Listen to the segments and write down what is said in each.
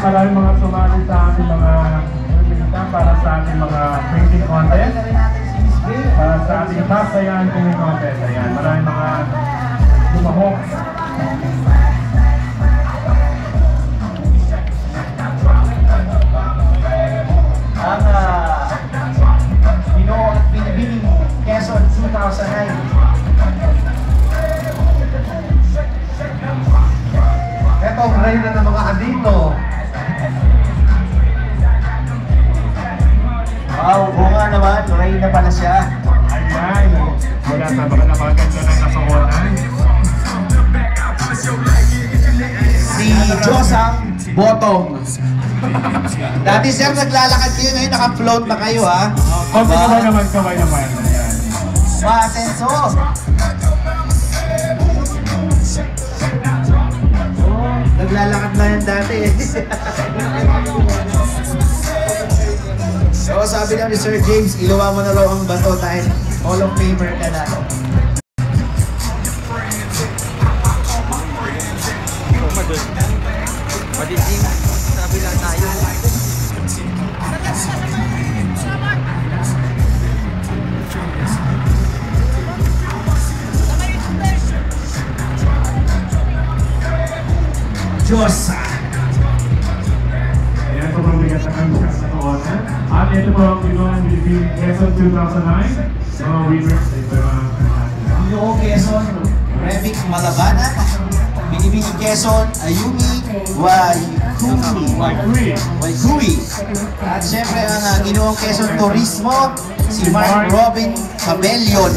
Maraming mga sumali sa ating mga para sa ating mga painting contest, para sa ating Basayan painting contest. Ayan, maraming mga lumahok. Ang Ginoo at Binibining Quezon 2009. Etong reyna ng mga andito. Wow, bunga naman, reyna pala siya. Ayan, wala sa baka napaganda ng kasawanan. Si Josang Botong. Dati sir, naglalakad kayo, ngayon naka-float na kayo ha. Okay, kamay naman. Ayan. Maasenso. Naglalakad na yan dati eh. So sabi naman ni Sir James, iluwa mo na raw ang bato dahil all of favor ka na. Padisim, sabi lang tayo. Diyosa. Ayan, sobrang bigat na kami sa oras. At ito po ang Ginoong Binibining Quezon 2009. Mga winners sa ito mga Ginoo Quezon, Revic Malabana, Binibining Quezon, Ayumi, Waikui. At syempre ang Ginoong Quezon Turismo, si Mark Robin Cabellion.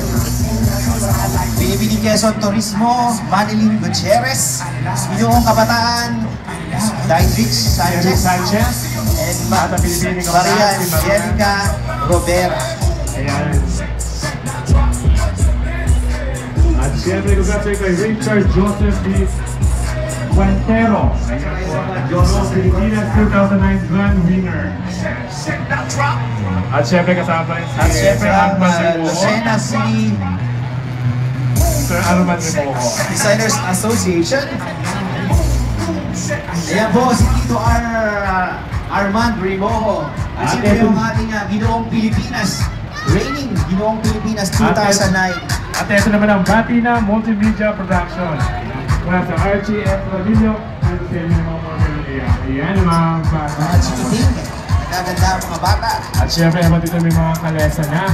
Binibining Quezon Turismo, Manilyn Gutierrez, Ginoong Kabataan, Daidrich Sanchez, and Maria Angelica Robera. Ayan. At siyempre, congratulations kay Richard Joseph D. Quintero. Ayan po, Ginoong Pilipinas 2009 Grand Winner. At siyempre, kasama rin At syempre ang Arman Lucena City Sir Arman Rimoho. Designers Association. Ayan po, si Tito Armand Rimoho. At siyempre yung ating Ginoong Pilipinas, reigning Ginoong Pilipinas 2009. At ito naman ang Batina Multimedia Production. Mula sa Archie F. Ladillo at sa inyo mga mga ayan, mga bata. Mga chikiting, nagaganda ang mga bata. At syempre, naman dito may mga kalesa na.